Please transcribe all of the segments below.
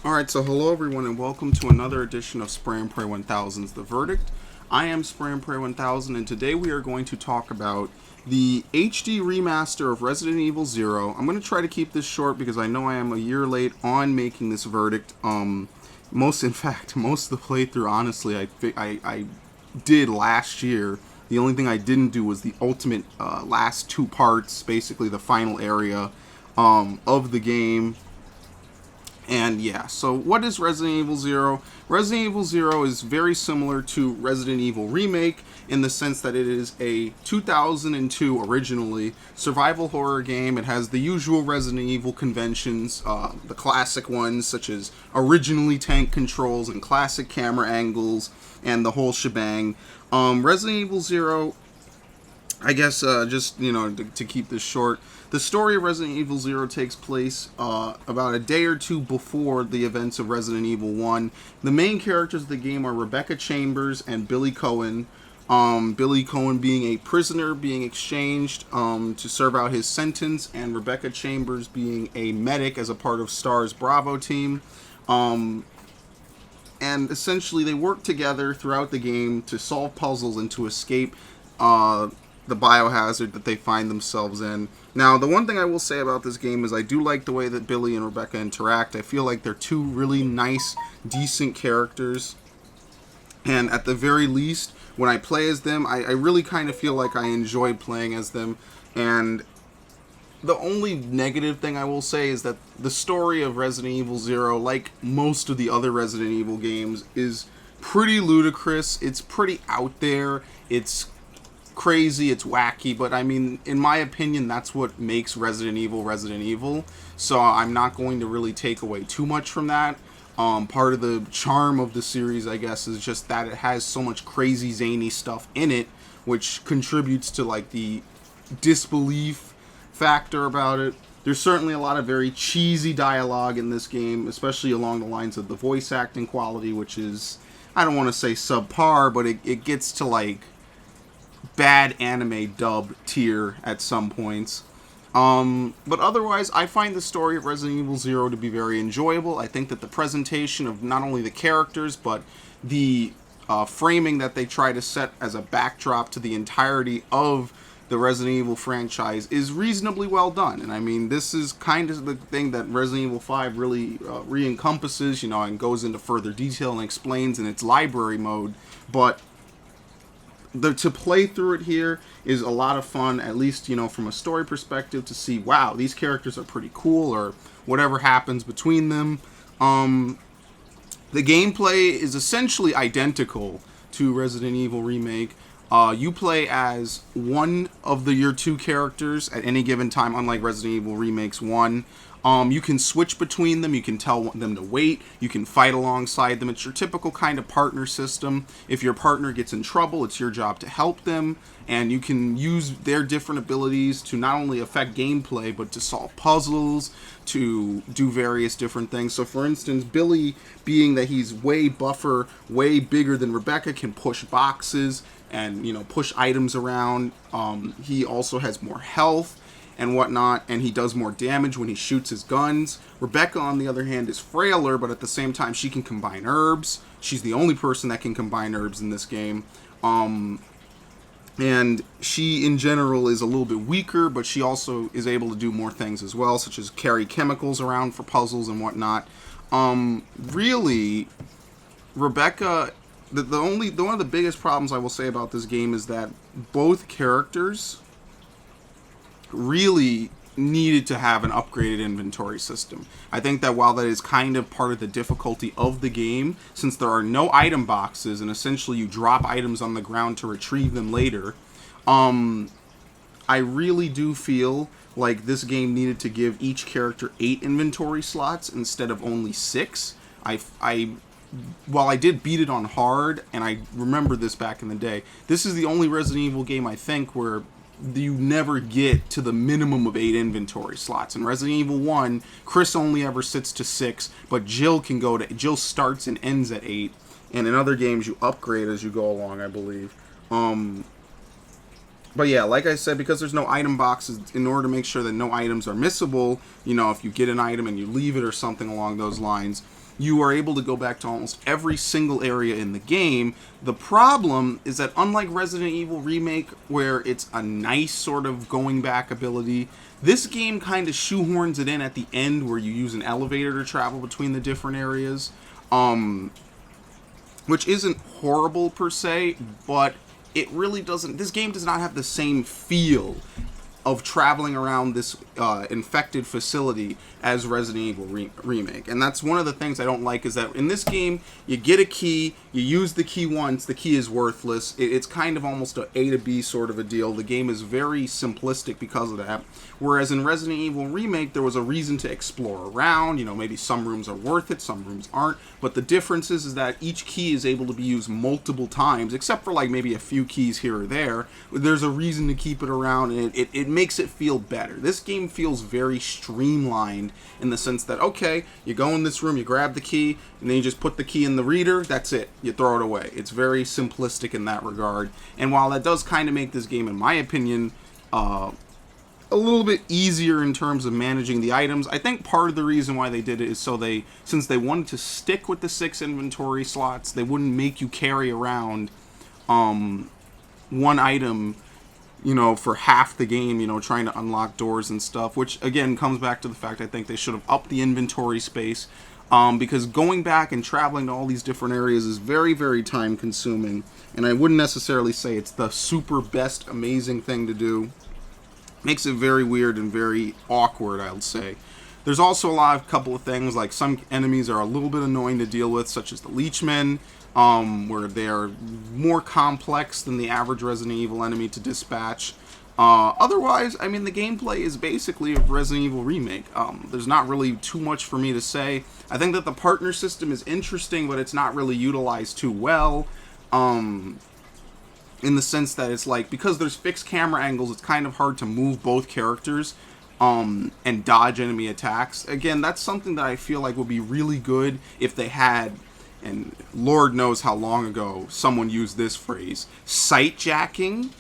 Alright, so hello everyone and welcome to another edition of SpraynPray1000's The Verdict. I am SpraynPray1000 and today we are going to talk about the HD remaster of Resident Evil 0. I'm going to try to keep this short because I know I am a year late on making this verdict. Most of the playthrough, honestly, I did last year. The only thing I didn't do was the ultimate last two parts, basically the final area of the game. And yeah, so what is Resident Evil 0? Resident Evil 0 is very similar to Resident Evil Remake in the sense that it is a 2002 originally survival horror game. It has the usual Resident Evil conventions, the classic ones such as originally tank controls and classic camera angles and the whole shebang. Resident Evil 0, I guess, to keep this short, the story of Resident Evil 0 takes place about a day or two before the events of Resident Evil 1. The main characters of the game are Rebecca Chambers and Billy Cohen. Billy Cohen being a prisoner being exchanged to serve out his sentence, and Rebecca Chambers being a medic as a part of STAR's Bravo team. And essentially they work together throughout the game to solve puzzles and to escape the biohazard that they find themselves in. Now, the one thing I will say about this game is I do like the way that Billy and Rebecca interact. I feel like they're two really nice, decent characters. And at the very least, when I play as them, I really kind of feel like I enjoy playing as them. And the only negative thing I will say is that the story of Resident Evil 0, like most of the other Resident Evil games, is pretty ludicrous. It's pretty out there. It's crazy, it's wacky, but I mean, in my opinion, that's what makes Resident Evil. So I'm not going to really take away too much from that. Part of the charm of the series, I guess, is just that it has so much crazy, zany stuff in it, which contributes to like the disbelief factor about it. There's certainly a lot of very cheesy dialogue in this game, especially along the lines of the voice acting quality, which is, I don't want to say subpar, but it gets to like bad anime dub tier at some points. But otherwise, I find the story of Resident Evil 0 to be very enjoyable. I think that the presentation of not only the characters, but the framing that they try to set as a backdrop to the entirety of the Resident Evil franchise is reasonably well done. And I mean, this is kind of the thing that Resident Evil 5 really re-encompasses, and goes into further detail and explains in its library mode. But to play through it here is a lot of fun, at least, from a story perspective, to see, wow, these characters are pretty cool, or whatever happens between them. The gameplay is essentially identical to Resident Evil Remake. You play as one of your two characters at any given time, unlike Resident Evil Remake's 1. You can switch between them, you can tell them to wait, you can fight alongside them. It's your typical kind of partner system. If your partner gets in trouble, it's your job to help them, and you can use their different abilities to not only affect gameplay, but to solve puzzles, to do various different things. So for instance, Billy, being that he's way buffer, way bigger than Rebecca, can push boxes and, push items around. He also has more health and whatnot, and he does more damage when he shoots his guns. Rebecca, on the other hand, is frailer, but at the same time, she can combine herbs. She's the only person that can combine herbs in this game. And she, in general, is a little bit weaker, but she also is able to do more things as well, such as carry chemicals around for puzzles and whatnot. Really, Rebecca, one of the biggest problems I will say about this game is that both characters really needed to have an upgraded inventory system. I think that while that is kind of part of the difficulty of the game, since there are no item boxes and essentially you drop items on the ground to retrieve them later, I really do feel like this game needed to give each character 8 inventory slots instead of only 6. While I did beat it on hard, and I remember this back in the day, this is the only Resident Evil game, I think, where you never get to the minimum of 8 inventory slots. In Resident Evil 1, Chris only ever sits to 6, but Jill starts and ends at 8. And in other games, you upgrade as you go along, I believe. But yeah, like I said, because there's no item boxes, in order to make sure that no items are missable, if you get an item and you leave it or something along those lines, you are able to go back to almost every single area in the game. The problem is that unlike Resident Evil Remake, where it's a nice sort of going back ability, this game kind of shoehorns it in at the end where you use an elevator to travel between the different areas. Which isn't horrible per se, but it really doesn't. This game does not have the same feel of traveling around this infected facility as Resident Evil Remake. And that's one of the things I don't like, is that in this game, you get a key, you use the key once, the key is worthless. It's kind of almost A to B sort of a deal. The game is very simplistic because of that. Whereas in Resident Evil Remake, there was a reason to explore around. Maybe some rooms are worth it, some rooms aren't. But the difference is that each key is able to be used multiple times, except for like maybe a few keys here or there. There's a reason to keep it around, and it makes it feel better. This game feels very streamlined in the sense that, okay, you go in this room, you grab the key, and then you just put the key in the reader, that's it. You throw it away. It's very simplistic in that regard. And while that does kind of make this game, in my opinion, a little bit easier in terms of managing the items, I think part of the reason why they did it is since they wanted to stick with the 6 inventory slots, they wouldn't make you carry around one item for half the game, trying to unlock doors and stuff, which again comes back to the fact I think they should have upped the inventory space, because going back and traveling to all these different areas is very, very time consuming, and I wouldn't necessarily say it's the super best amazing thing to do. Makes it very weird and very awkward, I would say. There's also a couple of things, like some enemies are a little bit annoying to deal with, such as the Leechmen, where they are more complex than the average Resident Evil enemy to dispatch. Otherwise, I mean, the gameplay is basically a Resident Evil Remake. There's not really too much for me to say. I think that the partner system is interesting, but it's not really utilized too well. In the sense that it's like, because there's fixed camera angles, it's kind of hard to move both characters and dodge enemy attacks. Again, that's something that I feel like would be really good if they had, and Lord knows how long ago someone used this phrase, sight jacking.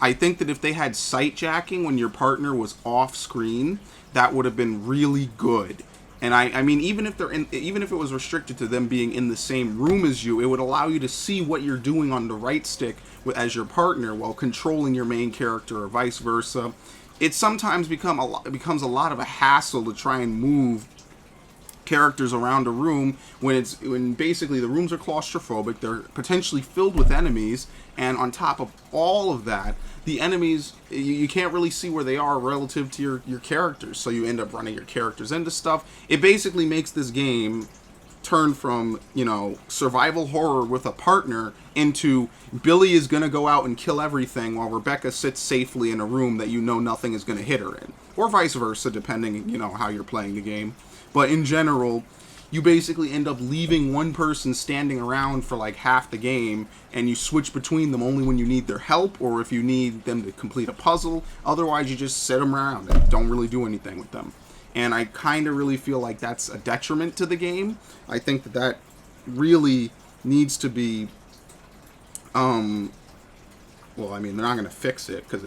I think that if they had sight jacking when your partner was off screen, that would have been really good. And I mean, even if it was restricted to them being in the same room as you, it would allow you to see what you're doing on the right stick as your partner while controlling your main character, or vice versa. It sometimes becomes a lot of a hassle to try and move characters around a room when basically the rooms are claustrophobic, they're potentially filled with enemies, and on top of all of that, the enemies, you can't really see where they are relative to your characters, so you end up running your characters into stuff. It basically makes this game turn from, survival horror with a partner into Billy is going to go out and kill everything while Rebecca sits safely in a room that nothing is going to hit her in. Or vice versa, depending, how you're playing the game. But in general, you basically end up leaving one person standing around for like half the game, and you switch between them only when you need their help or if you need them to complete a puzzle. Otherwise, you just sit them around and don't really do anything with them. And I kind of really feel like that's a detriment to the game. I think that really needs to be... well, I mean, they're not going to fix it because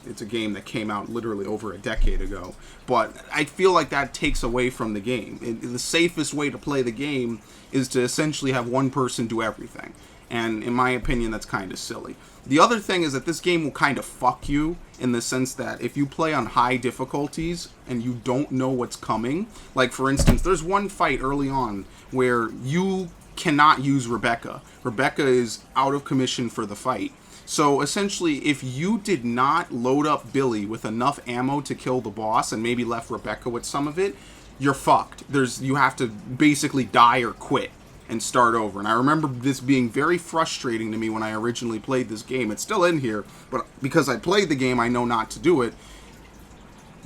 it's a game that came out literally over a decade ago. But I feel like that takes away from the game. The safest way to play the game is to essentially have one person do everything. And in my opinion, that's kind of silly. The other thing is that this game will kind of fuck you in the sense that if you play on high difficulties and you don't know what's coming, like for instance, there's one fight early on where you cannot use Rebecca. Rebecca is out of commission for the fight. So essentially, if you did not load up Billy with enough ammo to kill the boss and maybe left Rebecca with some of it, you're fucked. You have to basically die or quit and start over. And I remember this being very frustrating to me when I originally played this game. It's still in here, but because I played the game, I know not to do it.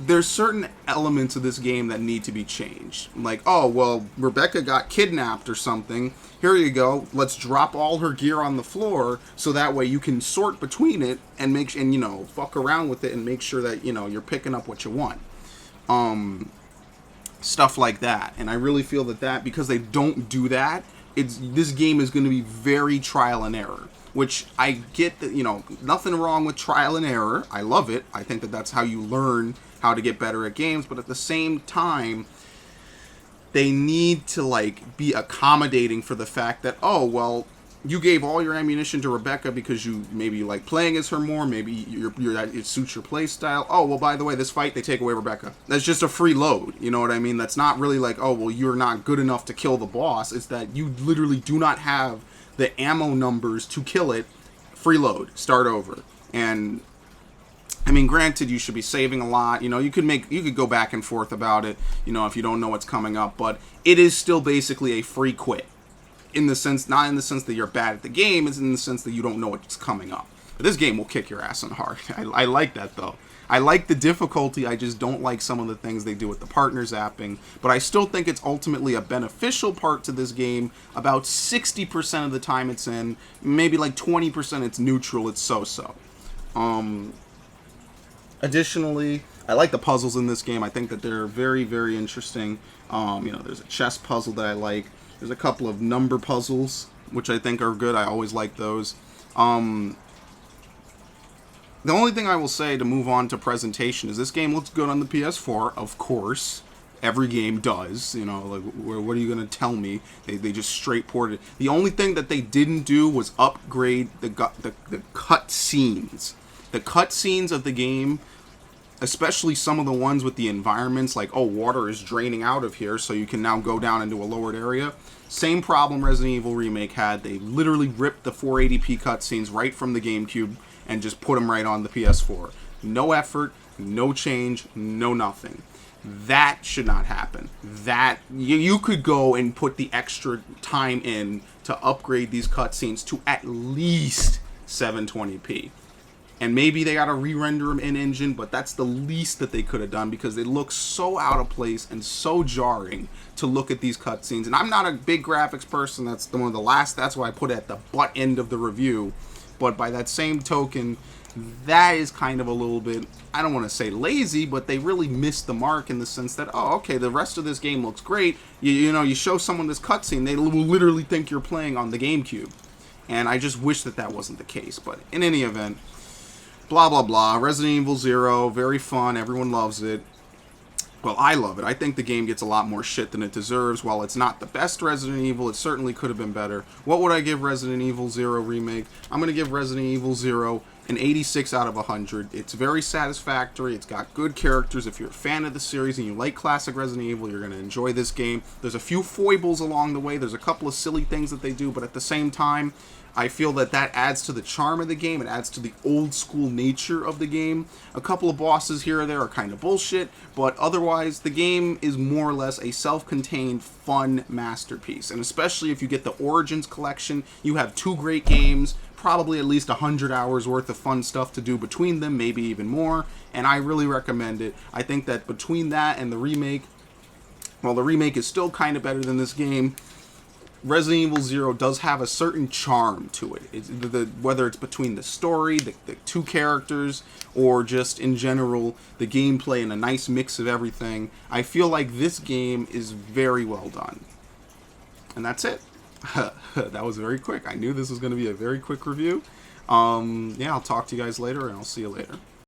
There's certain elements of this game that need to be changed. Like, oh, well, Rebecca got kidnapped or something. Here you go. Let's drop all her gear on the floor so that way you can sort between it and fuck around with it and make sure that, you're picking up what you want. Stuff like that. And I really feel that because they don't do that, this game is going to be very trial and error. Which I get that, nothing wrong with trial and error. I love it. I think that that's how you learn how to get better at games. But at the same time, they need to like be accommodating for the fact that, oh well, you gave all your ammunition to Rebecca because you maybe like playing as her more, maybe it suits your play style. Oh well, by the way, this fight they take away Rebecca. That's just a free load. You know what I mean? That's not really like, oh well, you're not good enough to kill the boss. It's that you literally do not have the ammo numbers to kill it. Free load, start over. And I mean, granted, you should be saving a lot. You could go back and forth about it, if you don't know what's coming up, but it is still basically a free quit. In the sense, not in the sense that you're bad at the game, it's in the sense that you don't know what's coming up. But this game will kick your ass on hard. I like that, though. I like the difficulty, I just don't like some of the things they do with the partner zapping. But I still think it's ultimately a beneficial part to this game. About 60% of the time it's in, maybe like 20% it's neutral, it's so-so. Additionally, I like the puzzles in this game. I think that they're very, very interesting. There's a chess puzzle that I like. There's a couple of number puzzles, which I think are good. I always like those. The only thing I will say to move on to presentation is this game looks good on the PS4, of course. Every game does. Like, what are you going to tell me? They just straight ported it. The only thing that they didn't do was upgrade the cut scenes. The cut scenes of the game, especially some of the ones with the environments, like, oh, water is draining out of here, so you can now go down into a lowered area. Same problem Resident Evil Remake had. They literally ripped the 480p cutscenes right from the GameCube and just put them right on the PS4. No effort, no change, no nothing. That should not happen. That you could go and put the extra time in to upgrade these cutscenes to at least 720p. And maybe they gotta re-render them in engine, but that's the least that they could have done because they look so out of place and so jarring to look at these cutscenes. And I'm not a big graphics person. That's one of the last. That's why I put it at the butt end of the review. But by that same token, that is kind of a little bit, I don't want to say lazy, but they really missed the mark in the sense that, oh, okay, the rest of this game looks great. You show someone this cutscene, they will literally think you're playing on the GameCube. And I just wish that that wasn't the case. But in any event, blah, blah, blah. Resident Evil 0, very fun. Everyone loves it. Well, I love it. I think the game gets a lot more shit than it deserves. While it's not the best Resident Evil, it certainly could have been better. What would I give Resident Evil 0 Remake? I'm going to give Resident Evil 0 an 86 out of 100. It's very satisfactory. It's got good characters. If you're a fan of the series and you like classic Resident Evil, you're going to enjoy this game. There's a few foibles along the way. There's a couple of silly things that they do, but at the same time, I feel that adds to the charm of the game. It adds to the old school nature of the game. A couple of bosses here or there are kind of bullshit, but otherwise the game is more or less a self-contained, fun masterpiece. And especially if you get the Origins collection, you have two great games, probably at least 100 hours worth of fun stuff to do between them, maybe even more, and I really recommend it. I think that between that and the remake, well, the remake is still kind of better than this game. Resident Evil 0 does have a certain charm to it. Whether it's between the story, the two characters, or just in general the gameplay and a nice mix of everything, I feel like this game is very well done. And that's it. That was very quick. I knew this was going to be a very quick review. Yeah, I'll talk to you guys later, and I'll see you later.